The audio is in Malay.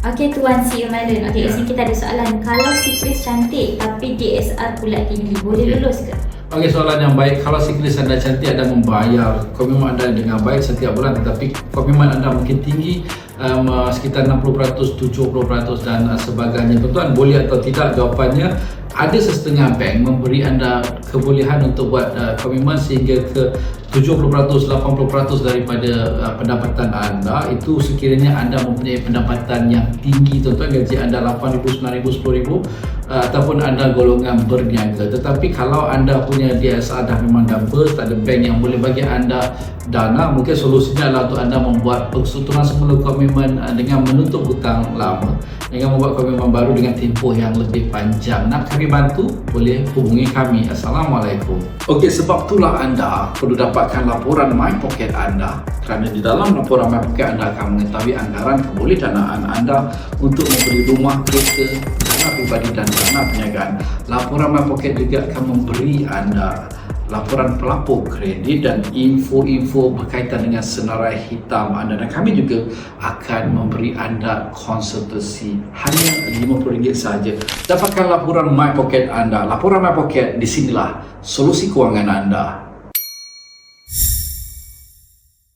Okey Tuan Sri Ramadan. Okey, kat sini kita ada soalan. Kalau siklis cantik tapi DSR pula tinggi, boleh lulus ke? Okey, soalan yang baik. Kalau siklis anda cantik, anda membayar komitmen anda dengan baik setiap bulan, tetapi komitmen anda mungkin tinggi, sekitar 60%, 70% dan sebagainya. Tuan boleh atau tidak? Jawapannya, ada setengah bank memberi anda kebolehan untuk buat komitmen sehingga ke 70%, 80% daripada pendapatan anda. Itu sekiranya anda mempunyai pendapatan yang tinggi, tuan-tuan, gaji anda 8,000, 9,000, 10,000, ataupun anda golongan berniaga. Tetapi kalau anda punya DSR dah memang dah burst, tak ada bank yang boleh bagi anda dana, mungkin solusinya adalah untuk anda membuat persetujuan semula komitmen dengan menutup hutang lama, dengan membuat komitmen baru dengan tempoh yang lebih panjang. Nak kami bantu? Boleh hubungi kami. Assalamualaikum. Okey, sebab itulah anda perlu dapatkan laporan My Pocket anda, kerana di dalam laporan My Pocket anda akan mengetahui anggaran kebolehdanaan anda untuk membeli rumah, kereta, dana pribadi dan dana perniagaan. Laporan My Pocket juga akan memberi anda laporan pelapor kredit dan info-info berkaitan dengan senarai hitam anda, dan kami juga akan memberi anda konsultasi hanya RM50 saja. Dapatkan laporan My Pocket anda. Laporan My Pocket, di sinilah solusi kewangan anda.